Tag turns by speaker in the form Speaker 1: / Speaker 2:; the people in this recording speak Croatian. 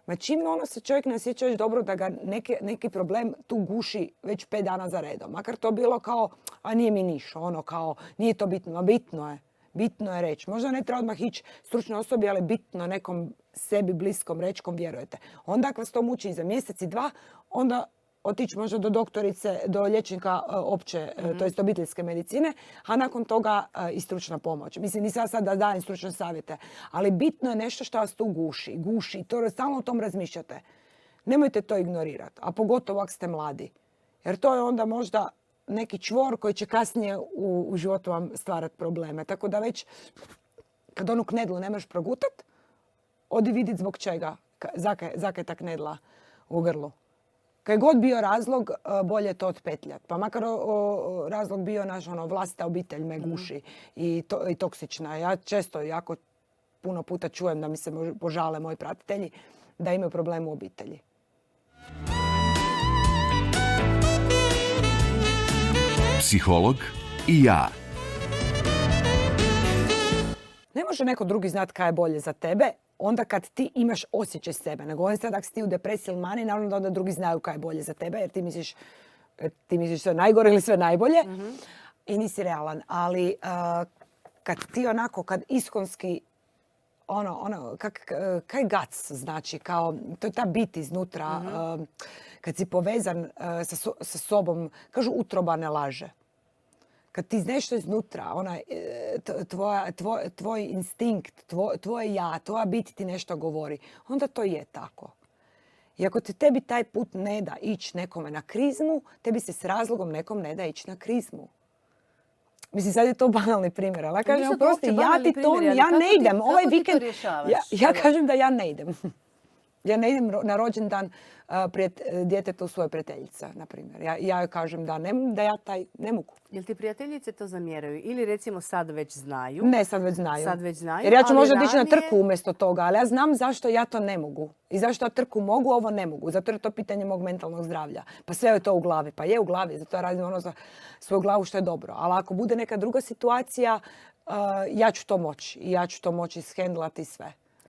Speaker 1: Ma čim se čovjek ne osjeća još dobro da ga neki problem tu guši već 5 dana za redom. Makar to bilo kao, a nije mi niš, kao, nije to bitno. A bitno je. Bitno je reći. Možda ne treba odmah ići stručnoj osobi, ali bitno nekom sebi bliskom reći kom vjerujete. Onda ako vas to muči za mjesec i 2, onda otići možda do doktorice, do liječnika opće, to jest obiteljske medicine, a nakon toga i stručna pomoć. Mislim, nisam sad da dajem stručne savjete, ali bitno je nešto što vas tu guši. To stalno o tom razmišljate. Nemojte to ignorirati, a pogotovo ako ste mladi. Jer to je onda možda neki čvor koji će kasnije u životu vam stvarati probleme. Tako da već kad onu knedlu ne možeš progutat, odi vidjeti zbog čega, zaka je ta knedla u grlu. Kaj god bio razlog, bolje to otpetljati. Pa makar razlog bio naš vlastita obitelj me guši i toksična. Ja često jako puno puta čujem da mi se požale moji pratitelji da imaju problem u obitelji.
Speaker 2: Psiholog i ja.
Speaker 1: Ne može neko drugi znati kaj je bolje za tebe onda kad ti imaš osjećaj sebe. Nego on sad ako si ti u depresiji ili mani, naravno da onda drugi znaju kaj je bolje za tebe jer ti misliš sve najgore ili sve najbolje i nisi realan. Ali kad ti onako, kad iskonski kaj gac znači, kao, to je ta bit iznutra, kad si povezan sa sobom, kažu utroba ne laže. Kad ti nešto iznutra, tvoj instinkt, tvoje ja, tvoja bit ti nešto govori, onda to je tako. I ako tebi taj put ne da ići nekome na krizmu, tebi se s razlogom nekom ne da ići na krizmu. Mislim, sad je to banalni primjer, ali ja kažem, oprosti, ja ne idem. Ovaj vikend, ja kažem da ja ne idem. Ja ne idem na rođendan djetetu svoje prijateljice, na primjer. Ja joj kažem da ja taj ne mogu.
Speaker 3: Jel ti prijateljice to zamjeraju? Ili recimo sad već znaju?
Speaker 1: Ne, sad već znaju. Jer ja ću možda ići na trku umjesto toga, ali ja znam zašto ja to ne mogu. I zašto ja trku mogu, ovo ne mogu. Zato je to pitanje mog mentalnog zdravlja. Pa sve je to u glavi. Pa je u glavi, zato ja radim za svoju glavu što je dobro. Ali ako bude neka druga situacija, ja ću to moći. I ja ću to moći ishendlati sve.